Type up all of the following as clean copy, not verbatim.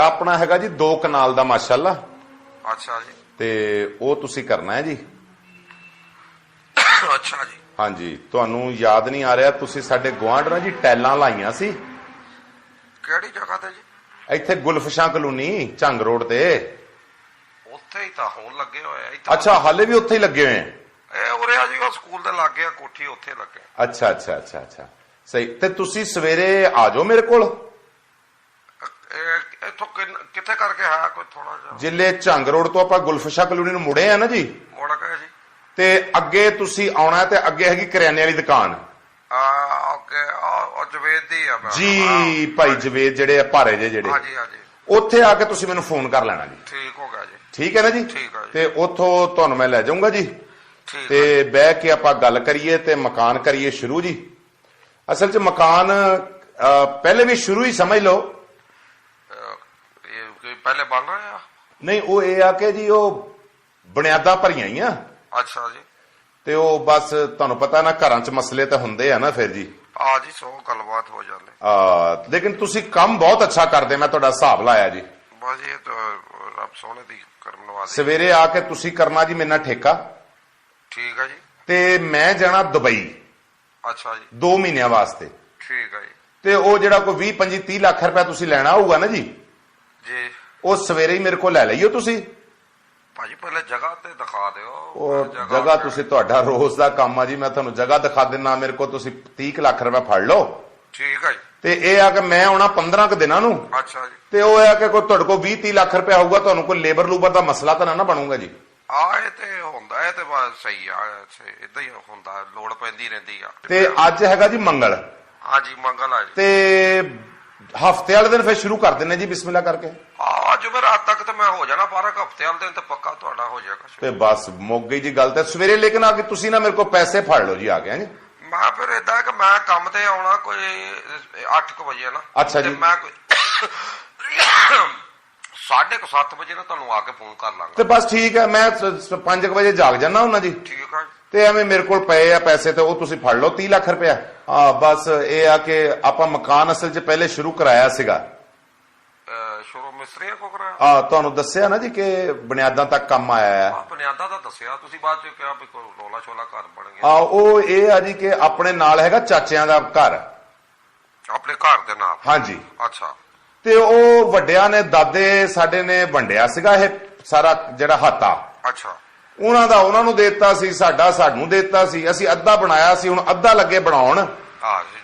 ਆਪਣਾ ਹੈਗਾ ਜੀ 2 ਕਨਾਲ ਦਾ ਮਾਸ਼ਾਅੱਲਾ। ਅੱਛਾ ਜੀ। ਤੇ ਉਹ ਤੁਸੀਂ ਕਰਨਾ ਹੈ ਜੀ। ਅੱਛਾ ਜੀ। ਹਾਂਜੀ, ਤੁਹਾਨੂੰ ਯਾਦ ਨਹੀਂ ਆ ਰਿਹਾ, ਤੁਸੀਂ ਸਾਡੇ ਗੁਆਂਢ ਨਾਲ ਜੀ ਟੈਲਾਂ ਲਾਈਆਂ ਸੀ। ਕਿਹੜੀ ਜਗ੍ਹਾ ਤੇ ਜੀ? ਇੱਥੇ ਗੁਲਫਸ਼ਾਂ ਕਲੋਨੀ ਝੰਗ ਰੋਡ ਤੇ। ਉੱਥੇ ਹੀ ਤਾਂ ਹੁਣ ਲੱਗੇ ਹੋਏ ਆ। ਅੱਛਾ, ਹਾਲੇ ਵੀ ਉੱਥੇ ਹੀ ਲੱਗੇ ਹੋਏ ਆ? ਇਹ ਉਰੇ ਆ ਜੀ, ਉਹ ਸਕੂਲ ਦੇ ਲਾਗੇ ਆ ਕੋਠੀ, ਉੱਥੇ ਲੱਗੇ। ਅੱਛਾ ਅੱਛਾ ਅੱਛਾ ਅੱਛਾ, ਸਹੀ। ਤੇ ਤੁਸੀਂ ਸਵੇਰੇ ਆ ਜਾਓ ਮੇਰੇ ਕੋਲ। ਇੱਥੋਂ ਕਿੱਥੇ ਕਰਕੇ ਹੈ ਕੋਈ ਥੋੜਾ ਜਿਹਾ? ਜਿਲੇ ਝੰਗ ਰੋਡ ਤੋਂ ਆਪਾਂ ਗੁਲਫਸ਼ਾਂ ਕਲੋਨੀ ਨੂੰ ਮੁੜੇ ਆ ਨਾ ਜੀ, ਮੁੜ ਕੇ ਜੀ, ਤੇ ਅੱਗੇ ਤੁਸੀਂ ਆਉਣਾ ਤੇ ਅੱਗੇ ਹੈਗੀ ਕਰਿਆਨੇ ਵਾਲੀ ਦੁਕਾਨ। ਓਕੇ, ਉਹ ਜਵੇਦ ਦੀ ਆ ਜੀ, ਭਾਈ ਜਵੇਦ ਜਿਹੜੇ ਆ ਭਾਰੇ ਜਿਹੜੇ। ਹਾਂਜੀ ਹਾਂਜੀ। ਉੱਥੇ ਆ ਕੇ ਤੁਸੀਂ ਮੈਨੂੰ ਫੋਨ ਕਰ ਲੈਣਾ ਜੀ। ਠੀਕ ਹੋ ਗਿਆ ਜੀ। ਠੀਕ ਹੈ ਨਾ ਜੀ? ਠੀਕ ਹੈ ਜੀ। ਤੇ ਉੱਥੋਂ ਤੁਹਾਨੂੰ ਮੈਂ ਲੈ ਜਾਊਂਗਾ ਜੀ, ਤੇ ਬਹਿ ਕੇ ਆਪਾਂ ਗੱਲ ਕਰੀਏ ਤੇ ਮਕਾਨ ਕਰੀਏ ਸ਼ੁਰੂ ਜੀ। ਅਸਲ 'ਚ ਮਕਾਨ ਪਹਿਲੇ ਵੀ ਸ਼ੁਰੂ ਹੀ ਸਮਝ ਲਓ। ਪਹਿਲੇ ਬਣ ਰਹੇ ਆ? ਨਹੀਂ, ਉਹ ਇਹ ਆ ਕਿ ਜੀ ਉਹ ਬੁਨਿਆਦਾਂ ਭਰੀਆਂ ਹੀ ਆ। ਅੱਛਾ ਜੀ। ਤੇ ਉਹ ਬਸ ਤੁਹਾਨੂੰ ਪਤਾ ਨਾ, ਘਰਾਂ 'ਚ ਮਸਲੇ ਤਾਂ ਹੁੰਦੇ ਆ ਨਾ ਫਿਰ ਜੀ। ਆ ਜੀ, 100 ਗੱਲਬਾਤ ਹੋ ਜਾਂਦੇ। ਲੇਕਿਨ ਤੁਸੀਂ ਕੰਮ ਬਹੁਤ ਅੱਛਾ ਕਰਦੇ, ਮੈਂ ਤੁਹਾਡਾ ਹਿਸਾਬ ਲਾਇਆ ਜੀ। ਬਸ ਇਹ ਤਾਂ ਰੱਬ ਸੋਹਣੇ ਦੀ ਕਰਮ ਨਵਾਜ਼ੀ। ਸਵੇਰੇ ਆ ਕੇ ਤੁਸੀਂ ਕਰਨਾ ਜੀ ਮੇਰੇ ਨਾਲ ਠੇਕਾ। ਠੀਕ ਹੈ ਜੀ। ਤੇ ਮੈਂ ਜਾਣਾ ਦੁਬਈ। ਅੱਛਾ ਜੀ। 2 ਮਹੀਨਿਆਂ ਵਾਸਤੇ। ਠੀਕ ਹੈ ਜੀ। ਤੇ ਉਹ ਜਿਹੜਾ ਕੋਈ 20 25 30 ਲੱਖ ਰੁਪਇਆ ਤੁਸੀਂ ਲੈਣਾ ਹੋਊਗਾ ਨਾ ਜੀ, ਜੀ, ਉਹ ਸਵੇਰੇ ਹੀ ਮੇਰੇ ਕੋਲ ਲੈ ਲਈਓ ਤੁਸੀਂ। ਭਾਜੀ ਪਹਿਲੇ ਜਗ੍ਹਾ ਤੇ ਦਿਖਾ ਦਿਓ। ਉਹ ਜਗ੍ਹਾ ਤੁਸੀਂ, ਤੁਹਾਡਾ ਰੋਜ਼ ਦਾ ਕੰਮ ਆ ਜੀ, ਮੈਂ ਤੁਹਾਨੂੰ ਜਗ੍ਹਾ ਦਿਖਾ ਦਿੰਨਾ। ਮੇਰੇ ਕੋਲ ਤੁਸੀਂ 30 ਲੱਖ ਰੁਪਇਆ ਫੜ ਲਓ। ਠੀਕ ਹੈ ਜੀ। ਤੇ ਇਹ ਆ ਕਿ ਮੈਂ ਆਉਣਾ 15 ਕੁ ਦਿਨਾਂ ਨੂੰ। ਅੱਛਾ ਜੀ। ਤੇ ਉਹ ਆ ਕਿ ਕੋਈ ਤੁਹਾਡੇ ਕੋਲ 20 30 ਲੱਖ ਰੁਪਇਆ ਹੋਊਗਾ, ਤੁਹਾਨੂੰ ਕੋਈ ਲੇਬਰ ਲੂਬਰ ਦਾ ਮਸਲਾ ਤਾਂ ਨਾ ਬਣੂਗਾ ਜੀ। ਇਹ ਤੇ ਹੁੰਦਾ, ਇਹ ਤੇ ਬਸ ਸਹੀ ਆ, ਏਦਾਂ ਹੀ ਹੁੰਦਾ, ਲੋੜ ਪੈਂਦੀ ਰਹਿੰਦੀ ਆ। ਤੇ ਅੱਜ ਹੈਗਾ ਜੀ ਮੰਗਲ। ਹਾਂਜੀ, ਮੰਗਲ ਆ ਜੀ। ਤੇ ਹਫਤੇ ਵਾਲੇ ਦਿਨ ਫਿਰ ਸ਼ੁਰੂ ਕਰ ਦਿੰਨੇ ਜੀ, ਬਿਸਮਿਲ੍ਲਾ ਕਰਕੇ। ਅੱਜ ਮੈਂ ਰਾਤ ਤੱਕ ਤੇ ਮੈਂ ਹੋ ਜਾਣਾ ਫਾਰਗ। ਹਫਤੇ ਵਾਲੇ ਦਿਨ ਤੇ ਪੱਕਾ ਤੁਹਾਡਾ ਹੋ ਜਾਏਗਾ। ਤੇ ਬਸ ਮੁੱਕ ਗਈ ਜੀ ਗੱਲ। ਤੇ ਸਵੇਰੇ ਲੇਕਿਨ ਆ ਕੇ ਤੁਸੀਂ ਨਾ ਮੇਰੇ ਕੋਲ ਪੈਸੇ ਫੜ ਲਓ ਜੀ, ਆ ਗਿਆ ਜੀ। ਮੈਂ ਫਿਰ ਏਦਾਂ ਕਿ ਮੈਂ ਕੰਮ ਤੇ ਆਉਣਾ ਕੋਈ 8 ਵਜੇ ਨਾ। ਅੱਛਾ ਜੀ। ਮੈਂ ਕੋਈ 7:30 ਵਜੇ ਨਾ ਤੁਹਾਨੂੰ ਆ ਕੇ ਫੋਨ ਕਰ ਲਾਂਗਾ। ਤੇ ਬਸ ਠੀਕ ਹੈ, ਮੈਂ 5 ਵਜੇ ਜਾਗ ਜਾਣਾ ਹੁੰਦਾ ਜੀ। ਠੀਕ ਹੈ। ਤੇ ਐਵੇਂ ਮੇਰੇ ਕੋਲ ਪਏ ਆ ਪੈਸੇ, ਤੇ ਉਹ ਤੁਸੀਂ ਫੜ ਲਓ 30 ਲੱਖ ਰੁਪਇਆ। ਬਸ ਇਹ ਆ ਕਿ ਆਪਾਂ ਮਕਾਨ ਅਸਲ 'ਚ ਪਹਿਲੇ ਸ਼ੁਰੂ ਕਰਾਇਆ ਸੀਗਾ। ਸ਼ੁਰੂ ਮਿਸਤਰੀਆਂ ਕੋ ਕਰਾਇਆ? ਤੁਹਾਨੂੰ ਦੱਸਿਆ ਨਾ ਜੀ ਕਿ ਬੁਨਿਆਦਾਂ ਤੱਕ ਕੰਮ ਆਇਆ ਹੈ। ਬੁਨਿਆਦਾਂ ਦਾ ਦੱਸਿਆ ਤੁਸੀਂ, ਬਾਅਦ 'ਚ ਕਿਹਾ ਵੀ ਕੋਈ ਰੋਲਾ ਛੋਲਾ ਘਰ ਬਣ ਗਿਆ। ਉਹ ਇਹ ਆ ਜੀ ਕਿ ਆਪਣੇ ਨਾਲ ਹੈਗਾ ਚਾਚਿਆਂ ਦਾ ਘਰ। ਆਪਣੇ ਘਰ ਦੇ ਨਾਲ? ਹਾਂਜੀ। ਅੱਛਾ। ਤੇ ਉਹ ਵੱਡਿਆਂ ਨੇ, ਦਾਦੇ ਸਾਡੇ ਨੇ ਵੰਡਿਆ ਸੀਗਾ ਇਹ ਸਾਰਾ ਜਿਹੜਾ ਹਾਤਾ। ਅੱਛਾ। ਉਹਨਾਂ ਦਾ ਉਹਨਾਂ ਨੂੰ ਦੇਤਾ ਸੀ, ਸਾਡਾ ਸਾਨੂੰ ਦੇਤਾ ਸੀ। ਅਸੀਂ ਅੱਧਾ ਬਣਾਇਆ ਸੀ, ਹੁਣ ਅੱਧਾ ਲੱਗੇ ਬਣਾਉਣ।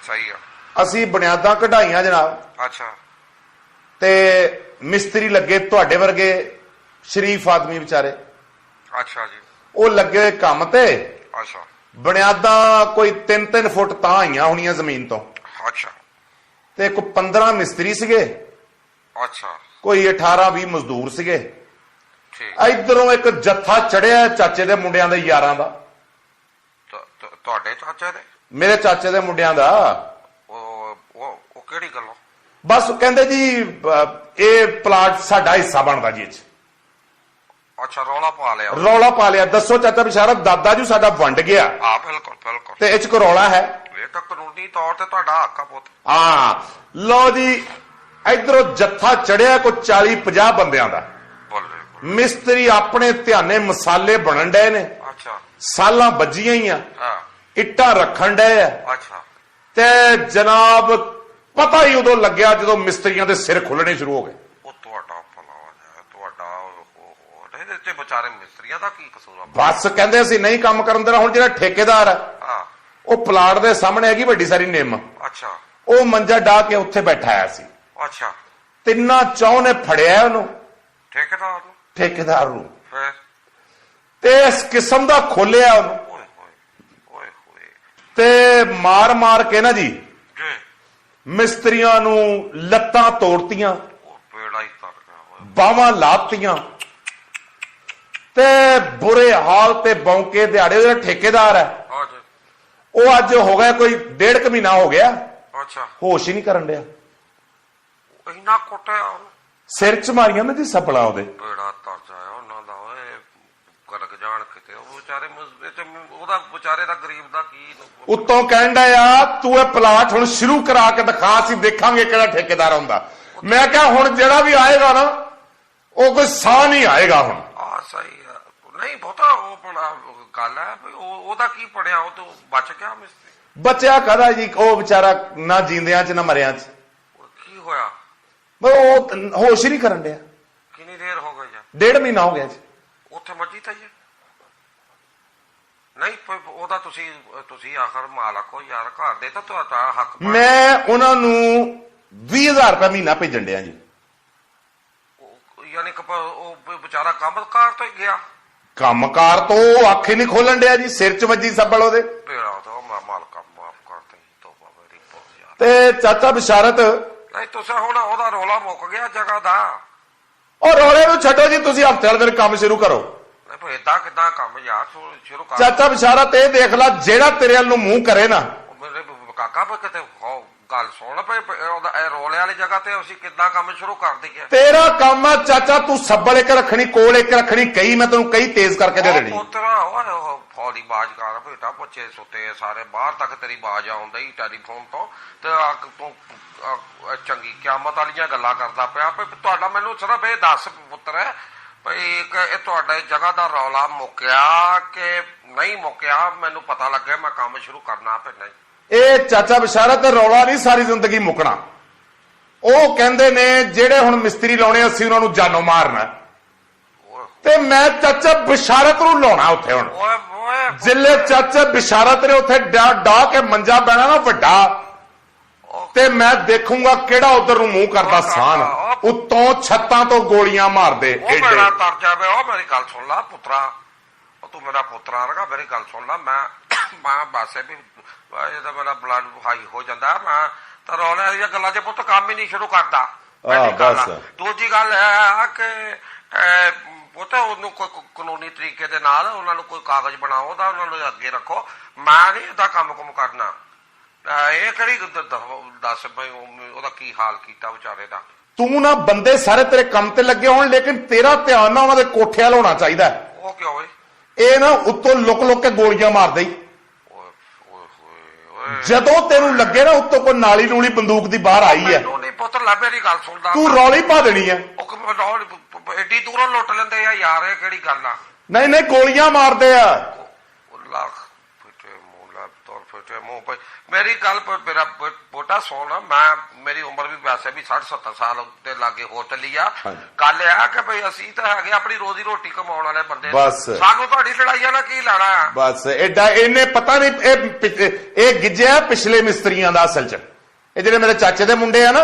ਸਹੀ ਆ। ਅਸੀਂ ਬੁਨਿਆਦਾਂ ਕਢਾਈਆਂ ਜਨਾਬ। ਅੱਛਾ। ਤੇ ਮਿਸਤਰੀ ਲੱਗੇ ਤੁਹਾਡੇ ਵਰਗੇ ਸ਼ਰੀਫ ਆਦਮੀ ਵਿਚਾਰੇ। ਅੱਛਾ ਜੀ। ਉਹ ਲੱਗੇ ਕੰਮ ਤੇ। ਅੱਛਾ। ਬੁਨਿਆਦਾਂ ਕੋਈ 3-3 ਫੁੱਟ ਤਾਂ ਆਈਆਂ ਹੋਣੀਆਂ ਜ਼ਮੀਨ ਤੋਂ। ਅੱਛਾ। ਤੇ ਕੋਈ 15 ਮਿਸਤਰੀ ਸੀਗੇ। ਅੱਛਾ। ਕੋਈ 18-20 ਮਜ਼ਦੂਰ ਸੀਗੇ। ਠੀਕ। ਇਧਰੋਂ ਇੱਕ ਜੱਥਾ ਚੜਿਆ ਚਾਚੇ ਦੇ ਮੁੰਡਿਆਂ ਦੇ ਯਾਰਾਂ ਦਾ। ਤੁਹਾਡੇ ਚਾਚੇ ਦੇ? ਮੇਰੇ ਚਾਚੇ ਦੇ ਮੁੰਡਿਆਂ ਦਾ। ਉਹ ਕਿਹੜੀ ਗੱਲੋਂ? ਬਸ ਕਹਿੰਦੇ ਜੀ ਇਹ ਪਲਾਟ ਸਾਡਾ ਹਿੱਸਾ ਬਣਦਾ ਜੀ ਇਹ 'ਚ। ਅੱਛਾ, ਰੌਲਾ ਪਾ ਲਿਆ? ਰੌਲਾ ਪਾ ਲਿਆ। ਦੱਸੋ ਚਾਚਾ ਬਿਸ਼ਾਰਾ, ਦਾਦਾ ਜੀ ਸਾਡਾ ਵੰਡ ਗਿਆ। ਬਿਲਕੁਲ ਬਿਲਕੁਲ। ਤੇ ਇਹ 'ਚ ਕੋਈ ਰੌਲਾ ਹੈ? ਇਹ ਤਾਂ ਕਾਨੂੰਨੀ ਤੌਰ ਤੇ ਤੁਹਾਡਾ ਹੱਕ ਆ ਪੁੱਤ। ਲਓ ਜੀ, ਇਧਰੋਂ ਜੱਥਾ ਚੜਿਆ ਕੋਈ 40-50 ਬੰਦਿਆਂ ਦਾ। ਮਿਸਤਰੀ ਆਪਣੇ ਧਿਆਨੇ ਮਸਾਲੇ ਬਣਨ ਡਏ ਨੇ। ਅੱਛਾ। ਸਾਲਾਂ ਵੱਜੀਆਂ ਹੀ ਆ। ਇੱਟਾਂ ਰੱਖਣ ਡਏ ਆ। ਅੱਛਾ। ਤੇ ਜਨਾਬ ਪਤਾ ਹੀ ਉਦੋਂ ਲੱਗਿਆ ਜਦੋਂ ਮਿਸਤਰੀਆਂ ਦੇ ਸਿਰ ਖੁੱਲਣੇ ਸ਼ੁਰੂ ਹੋ ਗਏ। ਉਹ ਤੁਹਾਡਾ ਤੁਹਾਡਾ ਇਹਦੇ ਤੇ ਵਿਚਾਰੇ ਮਿਸਤਰੀਆਂ ਦਾ ਕੀ ਕਸੂਰ ਆ? ਬਸ ਕਹਿੰਦੇ ਅਸੀਂ ਨਹੀਂ ਕੰਮ ਕਰਨ ਦੇਣਾ। ਹੁਣ ਜਿਹੜਾ ਠੇਕੇਦਾਰ ਆ, ਉਹ ਪਲਾਟ ਦੇ ਸਾਹਮਣੇ ਹੈਗੀ ਵੱਡੀ ਸਾਰੀ ਨਿੰਮ। ਅੱਛਾ। ਉਹ ਮੰਜਾ ਢਾ ਕੇ ਉੱਥੇ ਬੈਠਾ ਆਇਆ ਸੀ। ਅੱਛਾ। ਤਿੰਨਾਂ ਚੌਂ ਨੇ ਫੜਿਆ ਉਹਨੂੰ, ਠੇਕੇਦਾਰ ਨੂੰ, ਤੇ ਇਸ ਕਿਸਮ ਦਾ ਖੋਲਿਆ ਉਹਨੂੰ। ਤੇ ਮਾਰ ਮਾਰ ਕੇ ਨਾ ਜੀ ਮਿਸਤਰੀਆਂ ਨੂੰ ਲੱਤਾਂ ਤੋੜਤੀਆਂ, ਬਾਹਾਂ ਲਾਤੀਆਂ, ਤੇ ਬੁਰੇ ਹਾਲ ਤੇ ਬੌਂਕੇ ਦਿਹਾੜੇ। ਉਹਦਾ ਠੇਕੇਦਾਰ ਹੈ, ਉਹ ਅੱਜ ਹੋ ਗਿਆ ਕੋਈ 1.5 ਮਹੀਨਾ ਹੋ ਗਿਆ, ਹੋਸ਼ ਹੀ ਨਹੀਂ ਕਰਨ ਡਿਆ। ਇੰਨਾ ਕੁੱਟਿਆ? ਸਿਰ 'ਚ ਮਾਰੀਆਂ ਨਾ ਜੀ ਸੱਪਲਾਂ ਉਹਦੇ। ਬੇੜਾ ਤਰਸ ਆਇਆ ਉਹਨਾਂ ਦਾ। ਓਏ ਕਰਕ ਜਾਣ ਕਿਤੇ ਉਹ ਵਿਚਾਰੇ, ਉਹਦਾ ਵਿਚਾਰੇ ਦਾ ਗਰੀਬ ਦਾ ਕੀ। ਉੱਤੋਂ ਕਹਿਣ ਡਿਆ ਤੂੰ ਇਹ ਪਲਾਟ ਹੁਣ ਸ਼ੁਰੂ ਕਰਾ ਕੇ ਦਿਖਾ, ਅਸੀਂ ਦੇਖਾਂਗੇ ਕਿਹੜਾ ਠੇਕੇਦਾਰ ਆਉਂਦਾ। ਮੈਂ ਕਿਹਾ ਹੁਣ ਜਿਹੜਾ ਵੀ ਆਏਗਾ ਨਾ ਉਹ ਕੋਈ ਸਾਹ ਨਹੀਂ ਆਏਗਾ ਹੁਣ। ਸਹੀ ਹੈ, ਨਹੀਂ ਬਹੁਤਾ ਉਹ ਬੜਾ ਗੱਲ ਹੈ ਵੀ ਉਹਦਾ ਕੀ ਪੜਿਆ, ਉਹ ਤੋਂ ਬਚ ਗਿਆ ਮਿਸਤਰੀ। ਬਚਿਆ ਕਾਹਦਾ ਜੀ, ਉਹ ਵਿਚਾਰਾ ਨਾ ਜਿੰਦਿਆਂ ਚ ਨਾ ਮਰਿਆਂ ਚ। ਕੀ ਹੋਇਆ? ਉਹ ਹੋਸ਼ ਹੀ ਨਹੀਂ ਕਰਨ ਡਿਆ। ਕਿੰਨੀ ਦੇਰ ਹੋ ਗਈ? 1.5 ਮਹੀਨਾ ਹੋ ਗਿਆ ਜੀ। ਉੱਥੇ ਮਰਜੀ ਤਾਂ ਜੀ ਨਹੀਂ ਉਹਦਾ ਤੁਸੀਂ ਆਖਰ ਮਾਲਕ ਹੋ ਯਾਰ, ਘਰ ਦੇ ਤਾਂ ਤੁਹਾਡਾ ਹੱਕ। ਮੈਂ ਉਹਨਾਂ ਨੂੰ 20,000 ਰੁਪਏ ਮਹੀਨਾ ਭੇਜਣ ਡਿਆ ਜੀ। ਯਾਨੀ ਕਿ ਉਹ ਵਿਚਾਰਾ ਕੰਮਕਾਰ ਤੋਂ ਹੀ ਗਿਆ। ਕੰਮਕਾਰ ਤੋਂ ਉਹ ਅੱਖ ਹੀ ਨਹੀਂ ਖੋਲਣ ਡਿਆ ਜੀ, ਸਿਰ ਚ ਵੱਜੀ ਸੱਬਲ ਉਹਦੇ। ਮਾਲਕਾ ਮਾਫ ਕਰਤੇ ਤੋਬਾ ਮੇਰੀ ਬਹੁਤ ਯਾਰ। ਤੇ ਚਾਚਾ ਬਿਸ਼ਾਰਤ, ਨਹੀਂ ਤੁਸੀਂ ਹੁਣ ਉਹਦਾ ਰੌਲਾ ਮੁੱਕ ਗਿਆ ਜਗ੍ਹਾ ਦਾ। ਉਹ ਰੌਲੇ ਨੂੰ ਛੱਡੋ ਜੀ, ਤੁਸੀਂ ਹਫ਼ਤੇ ਵਾਲੇ ਦਿਨ ਕੰਮ ਸ਼ੁਰੂ ਕਰੋ। ਏਦਾਂ ਕਿੱਦਾਂ ਕੰਮ ਯਾਰ ਸ਼ੁਰੂ ਕਰ। ਚਾਚਾ ਬਿਸ਼ਾਰਤ, ਇਹ ਦੇਖ ਲੈ ਜਿਹੜਾ ਤੇਰੇ ਵੱਲ ਨੂੰ ਮੂੰਹ ਕਰੇ ਨਾ। ਮੇਰੇ ਕਾਕਾ ਕਿਤੇ ਗੱਲ ਸੁਣ ਪਏ, ਇਹ ਰੌਲੇ ਵਾਲੀ ਜਗ੍ਹਾ ਤੇ ਅਸੀਂ ਕਿੱਦਾਂ ਕੰਮ ਸ਼ੁਰੂ ਕਰ ਦਈਏ? ਤੇਰਾ ਕੰਮ ਆ ਚਾਚਾ, ਤੂੰ ਸੱਬਲ ਇੱਕ ਰੱਖਣੀ, ਕੋਲ ਇੱਕ ਰੱਖਣੀ, ਕਈ ਮੈਂ ਤੈਨੂੰ ਕਈ ਤੇਜ਼ ਕਰਕੇ ਦੇ ਦੇਣੀ। ਪੁੱਤਰਾ ਫੌੜੀ ਬਾਜ ਕਰ ਬੇਟਾ, ਬੱਚੇ ਸੁੱਤੇ ਸਾਰੇ, ਬਾਹਰ ਤੱਕ ਤੇਰੀ ਬਾਜ ਆਉਂਦਾ ਹੀ ਟੈਲੀਫੋਨ ਤੋਂ, ਤੇ ਤੂੰ ਚੰਗੀ ਕਿਆਮਤ ਵਾਲੀਆਂ ਗੱਲਾਂ ਕਰਦਾ ਪਿਆ। ਤੁਹਾਡਾ ਮੈਨੂੰ ਸਿਰਫ ਇਹ ਦੱਸ ਪੁੱਤਰ ਭਈ ਇਹ ਤੁਹਾਡੇ ਜਗ੍ਹਾ ਦਾ ਰੌਲਾ ਮੁੱਕਿਆ ਕਿ ਨਹੀਂ ਮੁੱਕਿਆ? ਮੈਨੂੰ ਪਤਾ ਲੱਗਿਆ ਮੈਂ ਕੰਮ ਸ਼ੁਰੂ ਕਰਨਾ ਫਿਰ। ਨਹੀਂ ਇਹ ਚਾਚਾ ਬਿਸ਼ਾਰਤ, ਰੌਲਾ ਨਹੀਂ ਸਾਰੀ ਜ਼ਿੰਦਗੀ ਮੁੱਕਣਾ। ਉਹ ਕਹਿੰਦੇ ਨੇ ਜਿਹੜੇ ਹੁਣ ਮਿਸਤਰੀ ਲਾਉਣੇ ਅਸੀਂ ਉਹਨਾਂ ਨੂੰ ਜਾਨੋਂ ਮਾਰਨਾ, ਤੇ ਮੈਂ ਚਾਚਾ ਬਿਸ਼ਾਰਤ ਨੂੰ ਲਾਉਣਾ ਉੱਥੇ। ਹੁਣ ਜਿੱਲੇ ਚਾਚਾ ਬਿਸ਼ਾਰਤ ਨੇ ਉੱਥੇ ਡਾ ਕੇ ਮੰਜਾ ਪੈਣਾ ਨਾ ਵੱਡਾ, ਤੇ ਮੈਂ ਦੇਖੂੰਗਾ ਕਿਹੜਾ ਉਧਰ ਨੂੰ ਮੂੰਹ ਕਰਦਾ ਸਾਨ, ਉੱਤੋਂ ਛੱਤਾਂ ਤੋਂ ਗੋਲੀਆਂ ਮਾਰਦੇ। ਉਹ ਮੇਰਾ ਤਰ ਜਾਵੇ। ਉਹ ਮੇਰੀ ਗੱਲ ਸੁਣ ਲਾ ਪੁੱਤਰਾ, ਤੂੰ ਮੇਰਾ ਪੁੱਤਰਾ ਰਗਾ, ਮੇਰੀ ਗੱਲ ਸੁਣ ਲਾ। ਮੈਂ ਬਾਸੇ ਵੀ ਇਹਦਾ ਮੇਰਾ ਬਲੱਡ ਹਾਈ ਹੋ ਜਾਂਦਾ, ਮੈਂ ਤਾਂ ਰੌਲੇ ਵਾਲੀਆਂ ਗੱਲਾਂ 'ਚ ਪੁੱਤ ਕੰਮ ਹੀ ਨਹੀਂ ਸ਼ੁਰੂ ਕਰਦਾ। ਦੂਜੀ ਗੱਲ ਹੈ ਕਿ ਪੁੱਤ ਉਹਨੂੰ ਕੋਈ ਕਾਨੂੰਨੀ ਤਰੀਕੇ ਦੇ ਨਾਲ ਉਹਨਾਂ ਨੂੰ ਕੋਈ ਕਾਗਜ਼ ਬਣਾਓ ਉਹਦਾ, ਉਹਨਾਂ ਨੂੰ ਅੱਗੇ ਰੱਖੋ। ਮੈਂ ਨਹੀਂ ਇਹਦਾ ਕੰਮ ਕਰਨਾ। ਇਹ ਕਿਹੜੀ ਦੱਸ ਬਈ ਉਹਦਾ ਕੀ ਹਾਲ ਕੀਤਾ ਵਿਚਾਰੇ ਦਾ। ਤੂੰ ਨਾ ਬੰਦੇ ਸਾਰੇ ਤੇਰੇ ਕੰਮ ਤੇ ਲੱਗੇ ਹੋਣ, ਲੇਕਿਨ ਤੇਰਾ ਧਿਆਨ ਨਾ ਉਹਨਾਂ ਦੇ ਕੋਠੇ ਵੱਲ ਹੋਣਾ ਚਾਹੀਦਾ। ਉਹ ਕਿਉਂ? ਇਹ ਨਾ ਉੱਤੋਂ ਲੁਕ ਕੇ ਗੋਲੀਆਂ ਮਾਰਦੇ ਹੀ। ਜਦੋਂ ਤੈਨੂੰ ਲੱਗੇ ਨਾ ਉੱਤੋਂ ਕੋਈ ਨਾਲੀ ਨੂਲੀ ਬੰਦੂਕ ਦੀ ਬਾਹਰ ਆਈ ਹੈ, ਨਹੀਂ ਪੁੱਤ ਲੈ ਮੇਰੀ ਗੱਲ ਸੁਣਦਾ, ਤੂੰ ਰੌਲੀ ਪਾ ਦੇਣੀ ਹੈ। ਐਡੀ ਦੂਰੋਂ ਲੁੱਟ ਲੈਂਦੇ ਆ ਯਾਰ, ਇਹ ਕਿਹੜੀ ਗੱਲ ਆ? ਨਹੀਂ ਗੋਲੀਆਂ ਮਾਰਦੇ ਆ। ਲੱਖ ਫਿੱਟੇ ਮੂੰਹ ਪਈ। ਮੇਰੀ ਗੱਲ ਮੇਰਾ ਬੋਟਾ ਸੁਣ, ਮੇਰੀ ਉਮਰ ਵੀ ਵੈਸੇ ਵੀ 60-70 ਸਾਲ ਦੇ ਲਾਗੇ ਹੋ ਚੱਲੀ ਆ। ਗੱਲ ਇਹ ਆ ਕਿ ਭਈ ਅਸੀਂ ਤਾਂ ਹੈਗੇ ਆਪਣੀ ਰੋਜ਼ੀ ਰੋਟੀ ਕਮਾਉਣ ਵਾਲੇ ਬੰਦੇ, ਸਾਨੂੰ ਤੁਹਾਡੀ ਲੜਾਈਆਂ ਨਾਲ ਕੀ ਲੈਣਾ ਆ? ਬਸ ਐਡਾ ਇਹਨੇ ਪਤਾ ਨਹੀਂ। ਇਹ ਗਿੱਜਿਆ ਪਿਛਲੇ ਮਿਸਤਰੀਆਂ ਦਾ ਅਸਲ ਚ। ਇਹ ਜਿਹੜੇ ਮੇਰੇ ਚਾਚੇ ਦੇ ਮੁੰਡੇ ਆ ਨਾ,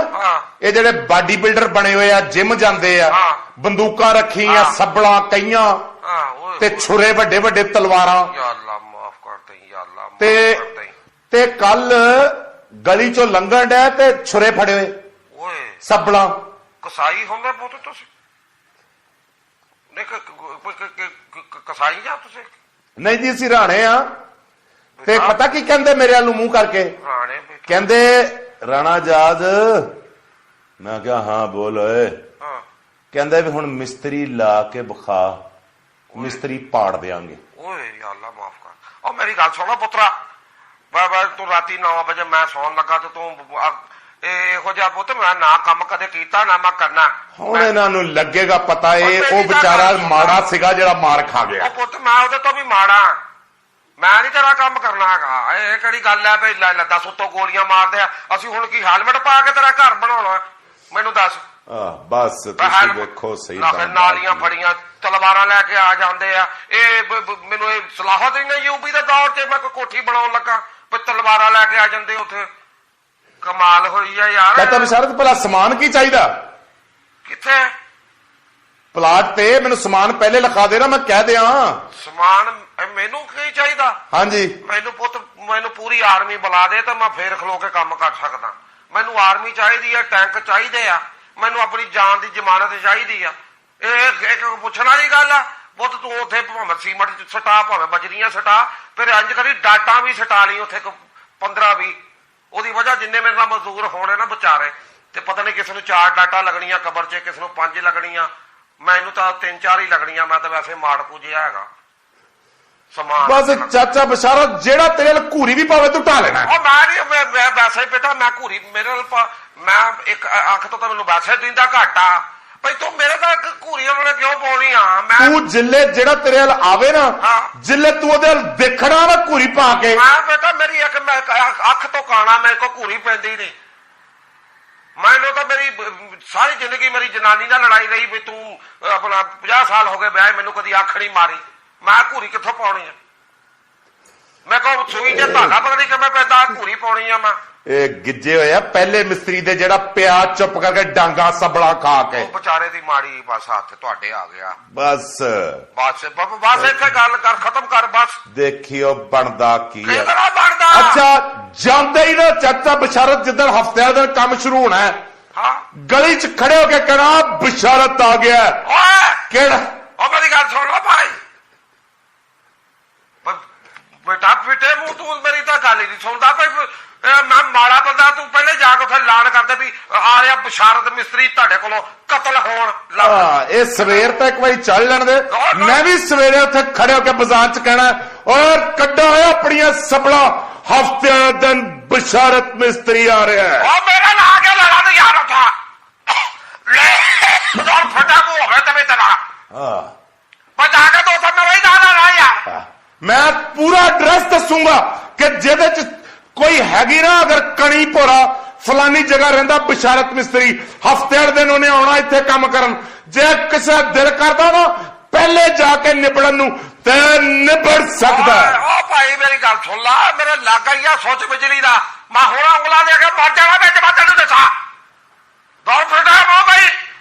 ਇਹ ਜਿਹੜੇ ਬਾਡੀ ਬਿਲਡਰ ਬਣੇ ਹੋਏ ਆ, ਜਿਮ ਜਾਂਦੇ ਆ, ਬੰਦੂਕਾਂ ਰੱਖੀਆਂ, ਸੱਬਲਾਂ ਕਈਆਂ, ਤੇ ਛੁਰੇ ਵੱਡੇ ਵੱਡੇ ਤਲਵਾਰਾਂ। ਤੇ ਕੱਲ ਗਲੀ ਚੋਂ ਲੰਘਣ ਡਿਆ ਤੇ ਛੁਰੇ ਫੜੇ ਹੋਏ, ਸੱਬਲਾਂ। ਕਸਾਈ ਹੁੰਦੇ ਪੁੱਤ ਤੁਸੀਂ? ਕਸਾਈ ਜਾਂ ਤੁਸੀਂ? ਨਹੀਂ ਜੀ, ਅਸੀਂ ਰਾਣੇ ਆ। ਤੇ ਪਤਾ ਕੀ ਕਹਿੰਦੇ ਮੇਰੇ ਵੱਲ ਨੂੰ ਮੂੰਹ ਕਰਕੇ? ਕਹਿੰਦੇ ਰਾਣਾ ਜਾਦ। ਮੈਂ ਕਿਹਾ ਹਾਂ ਬੋਲ ਓਏ। ਕਹਿੰਦੇ ਵੀ ਹੁਣ ਮਿਸਤਰੀ ਲਾ ਕੇ ਵਿਖਾ, ਮਿਸਤਰੀ ਪਾੜ ਦਿਆਂਗੇ। ਓਏ ਅੱਲਾ ਮਾਫ ਕਰ। ਉਹ ਮੇਰੀ ਗੱਲ ਸੁਣੋ ਪੁੱਤਰਾ, ਤੂੰ ਰਾਤੀ 9 ਵਜੇ ਮੈਂ ਸੌਣ ਲੱਗਾ ਤੇ ਤੂੰ ਇਹੋ ਜਿਹਾ ਪੁੱਤ ਮੈਂ ਨਾ ਕੰਮ ਕਦੇ ਕੀਤਾ ਨਾ ਮੈਂ ਕਰਨਾ। ਹੁਣ ਇਹਨਾਂ ਨੂੰ ਲੱਗੇਗਾ ਪਤਾ ਇਹ ਉਹ ਵਿਚਾਰਾ ਮਾੜਾ ਸੀਗਾ ਜਿਹੜਾ ਮਾਰ ਖਾ ਗਿਆ। ਪੁੱਤ ਮੈਂ ਉਹਦੇ ਤੋਂ ਵੀ ਮਾੜਾ, ਮੈਂ ਨਹੀਂ ਤੇਰਾ ਕੰਮ ਕਰਨਾ ਹੈਗਾ। ਇਹ ਕਿਹੜੀ ਗੱਲ ਹੈ ਵੀ ਲੱਦਾ ਸੁੱਤੋਂ ਗੋਲੀਆਂ ਮਾਰਦੇ ਆ? ਅਸੀਂ ਹੁਣ ਕੀ ਹੈਲਮਟ ਪਾ ਕੇ ਤੇਰਾ ਘਰ ਬਣਾਉਣਾ? ਮੈਨੂੰ ਦੱਸ। ਬਸ ਤੁਸੀਂ ਵੇਖੋ ਸਹੀ ਨਾਲੀਆਂ ਫੜੀਆਂ, ਤਲਵਾਰਾਂ ਲੈ ਕੇ ਆ ਜਾਂਦੇ ਆ। ਇਹ ਮੈਨੂੰ ਇਹ ਸਲਾਹਤ ਹੀ ਨਹੀਂ ਯੂਪੀ ਦੇ ਦੌਰ ਤੇ ਮੈਂ ਕੋਈ ਕੋਠੀ ਬਣਾਉਣ ਲੱਗਾ, ਤਲਵਾਰਾਂ ਲੈ ਕੇ ਆ ਜਾਂਦੇ ਉੱਥੇ। ਕਮਾਲ ਹੋਈ ਆ ਯਾਰ। ਕਹਤਾ ਬਿਸ਼ਾਰਤ ਭਲਾ ਸਮਾਨ ਕੀ ਚਾਹੀਦਾ? ਕਿੱਥੇ ਪਲਾਟ ਤੇ ਮੈਨੂੰ ਸਮਾਨ ਪਹਿਲੇ ਲਿਖਾ ਦੇ ਨਾ, ਮੈਂ ਕਹਿ ਦਿਆਂ। ਸਮਾਨ ਮੈਨੂੰ ਕੀ ਚਾਹੀਦਾ? ਹਾਂਜੀ ਮੈਨੂੰ ਪੁੱਤ, ਮੈਨੂੰ ਪੂਰੀ ਆਰਮੀ ਬੁਲਾ ਦੇ ਤਾਂ ਮੈਂ ਫੇਰ ਖਲੋ ਕੇ ਕੰਮ ਕਰ ਸਕਦਾ। ਮੈਨੂੰ ਆਰਮੀ ਚਾਹੀਦੀ ਆ, ਟੈਂਕ ਚਾਹੀਦੇ ਆ, ਮੈਨੂੰ ਆਪਣੀ ਜਾਨ ਦੀ ਜ਼ਮਾਨਤ ਚਾਹੀਦੀ ਆ। ਇਹ ਪੁੱਛਣ ਵਾਲੀ ਗੱਲ ਆ ਪੁੱਤ? ਤੂੰ ਉੱਥੇ ਭਾਵੇਂ ਸੀਮਟ ਸਟਾ, ਭਾਵੇਂ ਬਜਰੀਆਂ ਸਟਾ, ਫਿਰ ਇੰਜ ਕਰੀ ਡਾਟਾ ਵੀ ਸਟਾ ਲਈ ਉੱਥੇ 15-20। ਉਹਦੀ ਵਜ੍ਹਾ ਜਿੰਨੇ ਮੇਰੇ ਨਾਲ ਮਜ਼ਦੂਰ ਹੋਣੇ ਨਾ ਵਿਚਾਰੇ, ਤੇ ਪਤਾ ਨਹੀਂ ਕਿਸੇ ਨੂੰ 4 ਡਾਟਾ ਲੱਗਣੀਆਂ ਕਬਰ 'ਚ, ਕਿਸੇ ਨੂੰ 5 ਲੱਗਣੀਆਂ, ਮੈਨੂੰ ਤਾਂ 3-4 ਹੀ ਲੱਗਣੀਆਂ। ਮੈਂ ਤਾਂ ਵੈਸੇ ਮਾੜਕੂ ਜਿਹਾ ਹੈਗਾ। ਸਮਾਨ ਬਸ ਚਾਚਾ ਬਸ਼ਾਰਤ ਜਿਹੜਾ ਤੇਰੇ ਨਾਲ ਘੂਰੀ ਵੀ ਪਾਵੇ ਤੂੰ ਢਾ ਲੈਣਾ। ਉਹ ਮੈਂ ਨਹੀਂ ਮੈਂ ਵੈਸੇ ਬੇਟਾ ਮੈਂ ਘੂਰੀ ਮੇਰੇ ਨਾਲ ਮੈਂ ਇੱਕ ਅੱਖ ਤੋਂ ਤਾਂ ਮੈਨੂੰ ਵੈਸੇ ਦਿੰਦਾ ਘੱਟ ਆ ਬਈ ਤੂੰ ਮੇਰੇ ਤਾਂ ਘੂਰੀ ਉਹਨੇ ਕਿਉਂ ਪਾਉਣੀ ਆ ਮੈਂ ਤੂੰ ਜਿੱਲੇ ਜਿਹੜਾ ਤੇਰੇ ਨਾਲ ਆਵੇ ਨਾ ਜਿੱਲੇ ਤੂੰ ਉਹਦੇ ਨਾਲ ਦੇਖਣਾ ਨਾ ਘੂਰੀ ਪਾ ਕੇ ਮੈਂ ਬੇਟਾ ਮੇਰੀ ਇੱਕ ਅੱਖ ਤੋਂ ਕਾਣਾ ਮੇਰੇ ਕੋ ਘੂਰੀ ਪੈਂਦੀ ਨਹੀਂ ਮੈਨੂੰ ਤਾਂ ਮੇਰੀ ਸਾਰੀ ਜ਼ਿੰਦਗੀ ਮੇਰੀ ਜਨਾਨੀ ਨਾਲ ਲੜਾਈ ਰਹੀ ਵੀ ਤੂੰ ਆਪਣਾ 50 ਸਾਲ ਹੋ ਗਏ ਵਿਆਹ ਮੈਨੂੰ ਕਦੀ ਅੱਖ ਨਹੀਂ ਮਾਰੀ ਮੈਂ ਘੂਰੀ ਕਿੱਥੋਂ ਪਾਉਣੀ ਆ ਮੈਂ ਕੋ ਸੂਈ ਤੇ ਧਾਗਾ ਪਤਾ ਨਹੀਂ ਕਿਵੇਂ ਪੈਂਦਾ ਘੂਰੀ ਪਾਉਣੀ ਆ ਮੈਂ ਇਹ ਗਿੱਜੇ ਹੋਏ ਆ ਪਹਿਲੇ ਮਿਸਤਰੀ ਦੇ ਜਿਹੜਾ ਪਿਆ ਚੁੱਪ ਕਰਕੇ ਡਾਂਗਾ ਸਬਲਾ ਖਾ ਕੇ ਉਹ ਵਿਚਾਰੇ ਦੀ ਮਾੜੀ ਬਸ ਹੱਥ ਤੁਹਾਡੇ ਆ ਗਿਆ ਬਸ ਬਸ ਇੱਥੇ ਗੱਲ ਕਰ ਖਤਮ ਕਰ ਬਸ ਦੇਖਿਓ ਬਣਦਾ ਕੀ ਹੈ ਕਿਹੜਾ ਬਣਦਾ ਅੱਛਾ ਜਾਂਦੇ ਹੀ ਨਾ ਚਾਚਾ ਬਸ਼ਾਰਤ ਜਿੱਦਣ ਹਫਤੇ ਦਾ ਕੰਮ ਸ਼ੁਰੂ ਹੋਣਾ ਹੈ ਹਾਂ ਗਲੀ 'ਚ ਖੜੇ ਹੋ ਕੇ ਕਹਿਣਾ ਬਸ਼ਾਰਤ ਆ ਗਿਆ ਓਏ ਕਿਹੜਾ ਉਹ ਮੇਰੀ ਗੱਲ ਸੁਣ ਲਓ ਭਾਈ ਬੇਟਾ ਫਿੱਟੇ ਮੂੰਹ ਤੂੰ ਮੇਰੀ ਤਾਂ ਗੱਲ ਹੀ ਨਹੀਂ ਸੁਣਦਾ ਭਾਈ ਮੈਂ ਮਾੜਾ ਬੰਦਾ ਤੂੰ ਪਹਿਲੇ ਜਾ ਕੇ ਉੱਥੇ ਐਲਾਨ ਕਰਦੇ ਵੀ ਆ ਰਿਹਾ ਬਸ਼ਾਰਤ ਮਿਸਤਰੀ ਤੁਹਾਡੇ ਕੋਲੋਂ ਕਤਲ ਹੋਣ ਹਾਂ ਇਹ ਸਵੇਰ ਤੱਕ ਇੱਕ ਵਾਰੀ ਚੱਲ ਲੈਣ ਦੇ ਮੈਂ ਵੀ ਸਵੇਰੇ ਉੱਥੇ ਖੜੇ ਹੋ ਕੇ ਬਾਜ਼ਾਰ 'ਚ ਕਹਿਣਾ ਔਰ ਕੱਢਾ ਹੋਇਆ ਆਪਣੀਆਂ ਸਬਲਾ ਹਫਤੇ ਦਿਨ ਬਸ਼ਾਰਤ ਮਿਸਤਰੀ ਆ ਰਿਹਾ ਹੈ ਉਹ ਮੇਰਾ ਲਾ ਕੇ ਲੜਾ ਤੇ ਯਾਰ ਉੱਥਾ ਲੈ ਫਟਾ ਮੂੰਹ ਹੋਵੇ ਤੇ ਤੇਰਾ ਹਾਂ ਬਚਾ ਕੇ ਦੋ ਤਾਂ ਮੇਰਾ ਹੀ ਨਾ ਯਾਰ ਮੈਂ ਪੂਰਾ ਐਡਰੈਸ ਦੱਸੂਗਾ ਕਿ ਜਿਹਦੇ 'ਚ ਕੋਈ ਹੈਗੀ ਨਾ ਅਗਰ ਕਣੀ ਭੋਰਾ ਫਲਾਨੀ ਜਗ੍ਹਾ ਰਹਿੰਦਾ ਬਸ਼ਾਰਤ ਮਿਸਤਰੀ ਹਫਤੇ ਦਿਨ ਉਹਨੇ ਆਉਣਾ ਇੱਥੇ ਕੰਮ ਕਰਨ ਜੇ ਕਿਸੇ ਦਿਲ ਕਰਦਾ ਨਾ ਪਹਿਲੇ ਜਾ ਕੇ ਨਿਬੜਨ ਨੂੰ ਤੇ ਨਿਬੜ ਸਕਦਾ ਉਹ ਭਾਈ ਮੇਰੀ ਗੱਲ ਸੁਣ ਲਾ ਮੇਰੇ ਲੱਗ ਗਈ ਆ ਸੋਚ ਬਿਜਲੀ ਦਾ ਮੈਂ ਹੁਣ ਉਂਗਲਾਂ ਦੇ ਕੇ ਮਰ ਜਾਣਾ ਵਿੱਚ ਮੈਂ ਤੈਨੂੰ ਦੱਸਾਂ ਦੋ ਫਟਾ ਮੋ ਭਾਈ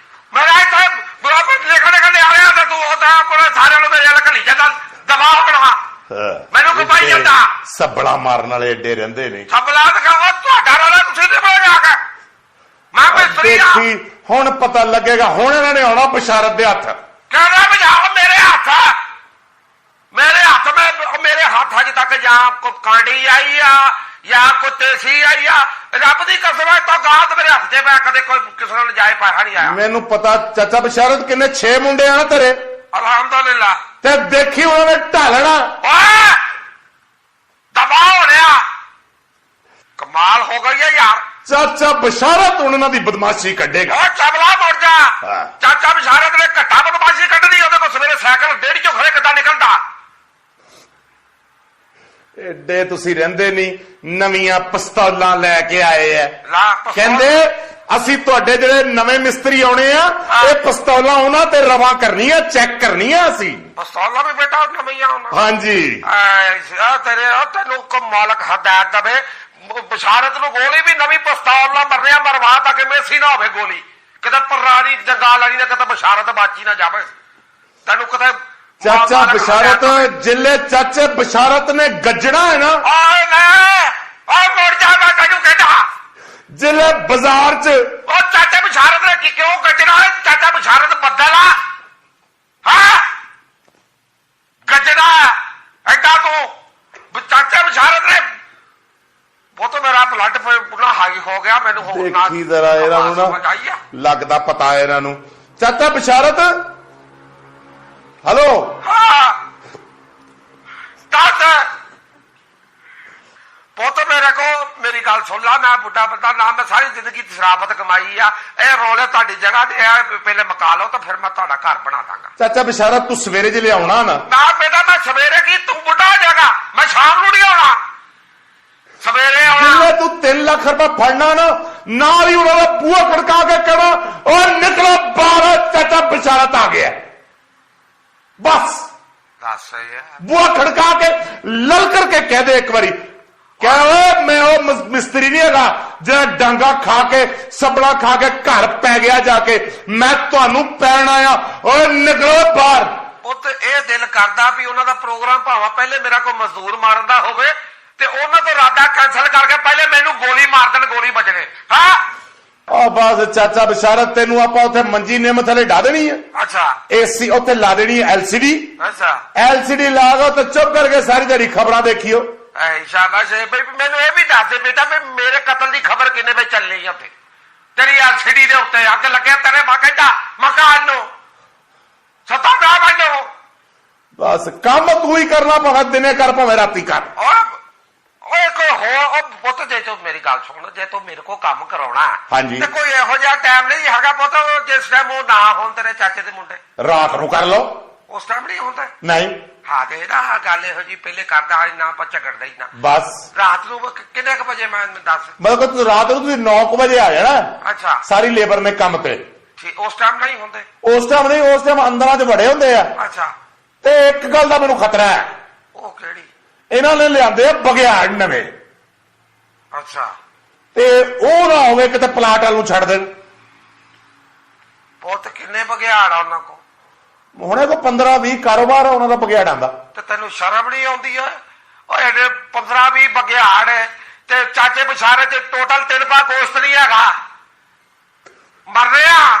ਮੇਰਾ ਇੱਥੇ ਬਰਾਬਰ ਲਿਖਣ ਆ ਰਿਹਾ ਤੇ ਤੂੰ ਉਹਦਾ ਆਪਣੇ ਸਾਰਿਆਂ ਨੂੰ ਮੇਰੇ ਨਾਲ ਘਲੀ ਜਾਂਦਾ ਦਬਾਅ ਹੋਣਾ ਮੈਨੂੰ ਕੋਈ ਪਾਈ ਜਾਂਦਾ ਸੱਬਲਾ ਮਾਰਨ ਵਾਲੇ ਏਡੇ ਰਹਿੰਦੇ ਨੇ ਸੱਬਲਾ ਦਿਖਾਵਾ ਤੁਹਾਡਾ ਰੌਲਾ ਤੁਸੀਂ ਤੇ ਬੋਲ ਜਾ ਕੇ ਮੈਂ ਮਿਸਤਰੀ ਆ ਹੁਣ ਪਤਾ ਲੱਗੇਗਾ ਹੁਣ ਇਹਨਾਂ ਨੇ ਆਉਣਾ ਬਸ਼ਾਰਤ ਦੇ ਹੱਥ ਕਹਿੰਦਾ ਬਜਾਓ ਮੇਰੇ ਹੱਥ ਮੇਰੇ ਹੱਥ ਅਜੇ ਤੱਕ ਜਾਂ ਕੋਈ ਕਾਂਡੀ ਆਈ ਆ ਜਾਂ ਕੋਈ ਤੇਸੀ ਆਈ ਆ ਰੱਬ ਦੀ ਕਸਮ ਹੈ ਤਾਂ ਗਾਤ ਮੇਰੇ ਹੱਥ 'ਚ ਪਿਆ ਕਦੇ ਕੋਈ ਕਿਸੇ ਨਾਲ ਜਾਏ ਪੈਸਾ ਨਹੀਂ ਆਇਆ ਮੈਨੂੰ ਪਤਾ ਚਾਚਾ ਬਸ਼ਾਰਤ ਕਿੰਨੇ 6 ਮੁੰਡੇ ਆ ਨਾ ਤੇਰੇ ਅਲਹਮਦੁਲਿਲਾ ਤੇ ਦੇਖੀ ਉਹਨਾਂ ਨੇ ਢਾਲਣਾ ਓਏ ਦਬਾਅ ਹੋ ਰਿਹਾ ਕਮਾਲ ਹੋ ਗਈ ਹੈ ਯਾਰ ਚਾਚਾ ਬਸ਼ਾਰਤ ਉਹਨਾਂ ਦੀ ਬਦਮਾਸ਼ੀ ਕੱਢੇਗਾ ਉਹ ਚਬਲਾ ਮੁੜ ਜਾ ਚਾਚਾ ਬਸ਼ਾਰਤ ਨੇ ਘੱਟਾ ਬਦਮਾਸ਼ੀ ਕੱਢਣੀ ਉਹਦੇ ਕੋਲ ਸਵੇਰੇ ਸਾਈਕਲ ਡੇਢ ਚੋਂ ਖੜੇ ਕਿੱਦਾਂ ਨਿਕਲਦਾ ਏਡੇ ਤੁਸੀਂ ਰਹਿੰਦੇ ਨਹੀਂ ਨਵੀਆਂ ਪਿਸਤੌਲਾਂ ਲੈ ਕੇ ਆਏ ਆ ਕਹਿੰਦੇ ਅਸੀਂ ਤੁਹਾਡੇ ਜਿਹੜੇ ਨਵੇਂ ਮਿਸਤਰੀ ਆਉਣੇ ਆ ਇਹ ਪਿਸਤੌਲਾਂ ਉਹਨਾਂ ਤੇ ਰਵਾਂ ਕਰਨੀਆਂ ਚੈੱਕ ਕਰਨੀਆਂ ਅਸੀਂ ਪਿਸਤੌਲਾਂ ਵੀ ਬੇਟਾ ਨਵੀਆਂ ਹਾਂਜੀ ਤੇਰੇ ਤੈਨੂੰ ਕੋ ਮਾਲਕ ਹਦਾਇਤ ਦਵੇ ਬਸ਼ਾਰਤ ਨੂੰ ਗੋਲੀ ਵੀ ਨਵੀਂ ਪਿਸਤੌਲ ਨਾਲ ਮਰਨਿਆ ਮਰਵਾ ਤਾਂ ਕਿ ਮੇਸੀ ਨਾ ਹੋਵੇ ਗੋਲੀ ਕਿਤੇ ਪੁਰਾਣੀ ਜੰਗਾਲ ਵਾਲੀ ਨੇ ਕਿਤੇ ਬਸ਼ਾਰਤ ਬਾਚੀ ਨਾ ਜਾਵੇ ਤੈਨੂੰ ਕਿਤੇ ਚਾਚਾ ਬਸ਼ਾਰਤ ਜਿੱਲੇ ਚਾਚੇ ਬਸ਼ਾਰਤ ਨੇ ਗੱਜਣਾ ਹੈ ਨਾ ਓਏ ਮੁੜ ਜਾ ਮੈਂ ਤੈਨੂੰ ਕਹਿੰਦਾ ਜਿੱਲੇ ਬਾਜ਼ਾਰ 'ਚ ਉਹ ਚਾਚਾ ਬਸ਼ਾਰਤ ਨੇ ਕਿਉਂ ਗੱਜਣਾ ਚਾਚਾ ਬਸ਼ਾਰਤ ਬੱਦਲ ਆ ਹਾਂ ਗੱਜਣਾ ਐਡਾ ਤੂੰ ਚਾਚਾ ਬਸ਼ਾਰਤ ਨੇ ਉਹ ਤਾਂ ਮੇਰਾ ਬਲੱਡ ਪੂਰਾ ਹਾਈ ਹੋ ਗਿਆ ਮੈਨੂੰ ਹੋਰ ਨਾ ਦੇਖੀ ਜ਼ਰਾ ਇਹਨਾਂ ਨੂੰ ਨਾ ਲੱਗਦਾ ਪਤਾ ਇਹਨਾਂ ਨੂੰ ਚਾਚਾ ਬਸ਼ਾਰਤ ਹੈਲੋ ਹਾਂ ਦੱਸ ਪੁੱਤ ਮੇਰੇ ਕੋ ਮੇਰੀ ਗੱਲ ਸੁਣ ਲਾ ਮੈਂ ਬੁੱਢਾ ਬੰਦਾ ਨਾ ਮੈਂ ਸਾਰੀ ਜ਼ਿੰਦਗੀ ਸ਼ਰਾਬਤ ਕਮਾਈ ਆ ਇਹ ਰੋਲੇ ਤੁਹਾਡੀ ਜਗ੍ਹਾ ਤੇ ਆ ਪਹਿਲੇ ਮਕਾ ਲਓ ਤਾਂ ਫਿਰ ਮੈਂ ਤੁਹਾਡਾ ਘਰ ਬਣਾ ਦਾਂਗਾ ਚਾਚਾ ਬਸ਼ਾਰਤ ਤੂੰ ਸਵੇਰੇ ਜੇ ਲਿਆਉਣਾ ਨਾ ਬੇਟਾ ਮੈਂ ਸਵੇਰੇ ਕੀ ਤੂੰ ਬੁੱਢਾ ਹੋ ਜਾਏਗਾ ਮੈਂ ਸ਼ਾਮ ਨੂੰ ਨਹੀਂ ਆਉਣਾ ਸਵੇਰੇ ਆਉਣਾ ਜਿੱਲੇ ਤੂੰ 3 ਲੱਖ ਰੁਪਏ ਫੜਨਾ ਨਾ ਨਾਲ ਹੀ ਉਹਨਾਂ ਦਾ ਬੂਹਾ ਖੜਕਾ ਕੇ ਕਹਿਣਾ ਔਰ ਨਿਕਲੋ ਬਾਹਰ ਚਾਚਾ ਬਸ਼ਾਰਤ ਆ ਗਿਆ ਬਸ ਦੱਸ ਬੂਹਾ ਖੜਕਾ ਕੇ ਲਲਕਰ ਕੇ ਕਹਿ ਦੇ ਇੱਕ ਵਾਰੀ ਕਹਿ ਮੈਂ ਉਹ ਮਿਸਤਰੀ ਨਹੀਂ ਹੈਗਾ ਜਿਹੜਾ ਡਾਂਗਾ ਖਾ ਕੇ ਸਬਲਾ ਖਾ ਕੇ ਘਰ ਪੈ ਗਿਆ ਜਾ ਕੇ ਮੈਂ ਤੁਹਾਨੂੰ ਪੈਣ ਆਇਆ ਓਏ ਨਿਕਲੋ ਬਾਹਰ ਪੁੱਤ ਇਹ ਦਿਲ ਕਰਦਾ ਵੀ ਉਹਨਾਂ ਦਾ ਪ੍ਰੋਗਰਾਮ ਭਾਵੇਂ ਪਹਿਲੇ ਮੇਰਾ ਕੋਈ ਮਜ਼ਦੂਰ ਮਾਰਨ ਦਾ ਹੋਵੇ ਤੇ ਉਹਨਾਂ ਤੋਂ ਇਰਾਦਾ ਕੈਂਸਲ ਕਰਕੇ ਪਹਿਲੇ ਮੈਨੂੰ ਗੋਲੀ ਮਾਰ ਦੇਣ ਗੋਲੀ ਬਚਣੇ ਹਾਂ ਆ ਬਸ ਚਾਚਾ ਬਸ਼ਾਰਤ ਤੈਨੂੰ ਆਪਾਂ ਉੱਥੇ ਮੰਜੀ ਨਿੰਮ ਥੱਲੇ ਢਾ ਦੇਣੀ ਹੈ ਅੱਛਾ ਏਸੀ ਉੱਥੇ ਲਾ ਦੇਣੀ ਹੈ LCD ਅੱਛਾ LCD ਲਾ ਦੋ ਤੇ ਚੁੱਪ ਕਰਕੇ ਸਾਰੀ ਦਿਹਾੜੀ ਖਬਰਾਂ ਦੇਖਿਓ ਸ਼ਾਬਾਸ਼ ਮੈਨੂੰ ਇਹ ਵੀ ਦੱਸ ਦੇ ਬੇਟਾ ਵੀ ਮੇਰੇ ਕਤਲ ਦੀ ਖਬਰ ਕਿੰਨੇ ਵਜੇ ਚੱਲਣੀ ਆ ਉੱਥੇ ਤੇਰੀ LCD ਦੇ ਉੱਤੇ ਅੱਗ ਲੱਗਿਆ ਤੇਰੇ ਕਹਿੰਦਾ ਮਕਾਨ ਨੂੰ 17 ਵਜੇ ਬਸ ਕੰਮ ਤੂੰ ਹੀ ਕਰਨਾ, ਭਾਵੇਂ ਦਿਨੇ ਕਰ ਭਾਵੇਂ ਰਾਤੀ ਕਰ। ਓਏ ਕੋਈ ਹੋ ਪੁੱਤ, ਜੇ ਤੂੰ ਮੇਰੀ ਗੱਲ ਸੁਣ, ਜੇ ਤੂੰ ਮੇਰੇ ਕੋਲ ਕੰਮ ਕਰਾਉਣਾ ਹਾਂਜੀ। ਤੇ ਕੋਈ ਇਹੋ ਜਿਹਾ ਟਾਈਮ ਨਹੀਂ ਹੈਗਾ ਪੁੱਤ ਜਿਸ ਟਾਈਮ ਉਹ ਨਾ ਹੋਣ ਤੇਰੇ ਚਾਚੇ ਦੇ ਮੁੰਡੇ। ਰਾਤ ਨੂੰ ਕਰ ਲਓ। ਉਸ ਟਾਈਮ ਨਹੀਂ ਹੁੰਦਾ। ਨਹੀਂ ਹਾਂ ਤੇ ਇਹਦਾ ਗੱਲ ਇਹੋ ਜੀ ਪਹਿਲੇ ਕਰਦਾ ਹਾਂ ਨਾ, ਆਪਾਂ ਝਗੜਦਾ ਹੀ ਨਾ। ਬਸ ਰਾਤ ਨੂੰ ਕਿੰਨੇ ਕੁ ਵਜੇ ਮੈਂ ਦੱਸ? ਮਤਲਬ ਰਾਤ ਨੂੰ ਤੁਸੀਂ 9 ਵਜੇ ਆ ਜਾਣਾ। ਅੱਛਾ, ਸਾਰੀ ਲੇਬਰ ਨੇ ਕੰਮ ਤੇ। ਠੀਕ, ਉਸ ਟਾਈਮ ਨਹੀਂ ਹੁੰਦੇ? ਉਸ ਟਾਈਮ ਨਹੀਂ, ਉਸ ਟਾਈਮ ਅੰਦਰਾਂ 'ਚ ਵੜੇ ਹੁੰਦੇ ਆ। ਅੱਛਾ, ਤੇ ਇੱਕ ਗੱਲ ਦਾ ਮੈਨੂੰ ਖਤਰਾ ਹੈ, ਉਹ ਕਿਹੜੀ? ਇਹਨਾਂ ਨੇ ਲਿਆਂਦੇ ਆ ਬਗਿਆੜ ਨਵੇਂ। ਅੱਛਾ, ਤੇ ਉਹ ਨਾ ਹੋਵੇ ਕਿਤੇ ਪਲਾਟ ਵਾਲ ਨੂੰ ਛੱਡ ਦੇਣ। ਪੁੱਤ ਕਿੰਨੇ ਬਗਿਆੜ ਆ ਉਹਨਾਂ ਕੋ? ਹੁਣੇ ਕੋ 15-20 ਕਾਰੋਬਾਰ ਆ ਉਹਨਾਂ ਦਾ ਬਗਿਆੜਾਂ ਦਾ। ਤੇ ਤੈਨੂੰ ਸ਼ਰਮ ਨਹੀਂ ਆਉਂਦੀ ਓਏ? ਓਏ ਇਹਦੇ 15-20 ਬਗਿਆੜ ਤੇ ਚਾਚੇ ਬਸ਼ਾਰੇ ਤੇ ਟੋਟਲ 3 ਪਾ ਗੋਸ਼ਤ ਨਹੀਂ ਹੈਗਾ। ਮਰ ਰਿਹਾ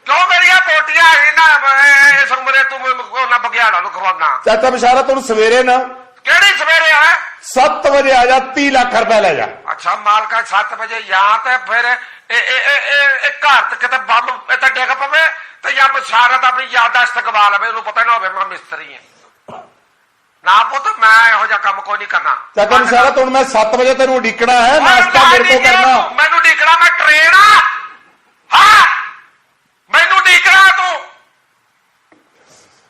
ਕਿਉਂ? ਮੇਰੀਆਂ ਪੋਟੀਆਂ ਇਹਨਾਂ ਇਸ ਉਮਰੇ ਤੂੰ ਉਹਨਾਂ ਬਗਿਆੜਾਂ ਨੂੰ ਖਵਾਉਣਾ। ਚਾਚਾ ਬਿਸ਼ਾਰਾ ਤੈਨੂੰ ਸਵੇਰੇ ਨਾ, ਕਿਹੜੀ ਸਵੇਰੇ ਹੈ? 7 ਵਜੇ ਆ ਜਾ, 30 ਲੱਖ ਰੁਪਏ ਲੈ ਜਾ। ਅੱਛਾ, ਮਾਲਕਾ 7 ਵਜੇ ਜਾਂ ਤੇ ਫਿਰ ਇਹ ਘਰ ਤੇ ਕਿਤੇ ਬੰਬ ਇੱਥੇ ਡਿੱਗ ਪਵੇ ਤੇ ਜਾਂ ਬਸ਼ਾਰਤ ਆਪਣੀ ਯਾਦਾਸ਼ਤ ਗਵਾ ਲਵੇ, ਉਹਨੂੰ ਪਤਾ ਨਾ ਹੋਵੇ ਮੈਂ ਮਿਸਤਰੀ ਹਾਂ। ਨਾ ਪੁੱਤ, ਮੈਂ ਇਹੋ ਜਿਹਾ ਕੰਮ ਕੋਈ ਨਹੀਂ ਕਰਨਾ। ਚਾਚਾ ਬਿਸ਼ਾਰਾ ਤੈਨੂੰ ਮੈਂ 7 ਵਜੇ ਤੈਨੂੰ ਉਡੀਕਣਾ ਹੈ, ਨਾਸ਼ਤਾ ਮੇਰੇ ਕੋਲ ਕਰਨਾ। ਮੈਨੂੰ ਉਡੀਕਣਾ? ਮੈਂ ਟ੍ਰੇਨ ਆ? ਹਾਂ, ਮੈਨੂੰ ਉਡੀਕਣਾ ਤੂੰ?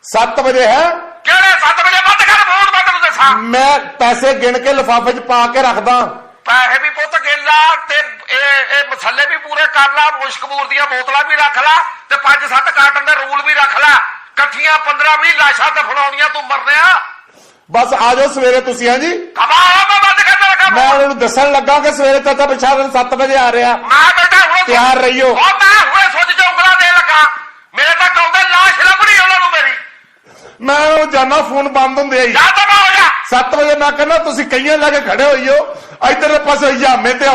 7 ਵਜੇ ਹੈ? ਕਿਹੜੇ 7 ਵਜੇ? ਵੱਧ ਕਰ ਫੋਨ, ਮੈਂ ਤੈਨੂੰ ਦੱਸਾਂ। ਮੈਂ ਪੈਸੇ ਗਿਣ ਕੇ ਲਿਫਾਫੇ 'ਚ ਪਾ ਕੇ ਰੱਖਦਾ। ਪੈਸੇ ਵੀ ਪੁੱਤ ਗਿਣ ਲਾ ਤੇ ਇਹ ਮਸਲੇ ਵੀ ਪੂਰੇ ਕਰ ਲਾ, ਮੁਸ਼ਕਬੂਰ ਦੀਆਂ ਬੋਤਲਾਂ ਵੀ ਰੱਖ ਲਾ ਤੇ 5-7 ਕਾਰਟਨ ਦੇ ਰੂਲ ਵੀ ਰੱਖ ਲਾ। ਇਕੱਠੀਆਂ 15-20 ਲਾਸ਼ਾਂ ਦਫਨਾਉਣੀਆਂ ਤੂੰ ਮਰਨਿਆ। ਬਸ ਆ ਜਾਓ ਸਵੇਰੇ ਤੁਸੀਂ। ਹਾਂ ਜੀ, ਮੈਂ ਬੰਦ ਕਰਦਾ ਰੱਖਾਂ। ਮੈਂ ਉਹਨਾਂ ਨੂੰ ਦੱਸਣ ਲੱਗਾ ਕਿ ਸਵੇਰੇ ਚਾਚਾ ਬਿਸ਼ਾਰਾ 7 ਵਜੇ ਆ ਰਿਹਾ। ਮੈਂ ਬੇਟਾ ਹੁਣ ਤਿਆਰ ਰਹੀਓ। ਮੈਂ ਹੁਣੇ ਸੋਚ ਕੇ ਉਂਗਲਾਂ ਦੇ ਲੱਗਾ। ਮੇਰੇ ਤਾਂ ਕਹਉਂਦੇ ਲਾਸ਼ ਲੱਭਣੀ ਉਹਨਾਂ ਨੂੰ ਮੇਰੀ। ਮੈਂ ਉਹ ਜਾਨਾ, ਫੋਨ ਬੰਦ ਹੁੰਦੇ ਆ ਜੀ। ਜਾਂ ਤਾਂ ਮੈਂ ਹੋ ਜਾ 7 ਵਜੇ ਮੈਂ ਕਹਿੰਦਾ ਤੁਸੀਂ ਕਈਆਂ ਲਾ ਕੇ ਖੜੇ ਹੋਈਓ, ਇਧਰਲੇ ਪਾਸੇ ਹਜਾਮੇ ਤੇ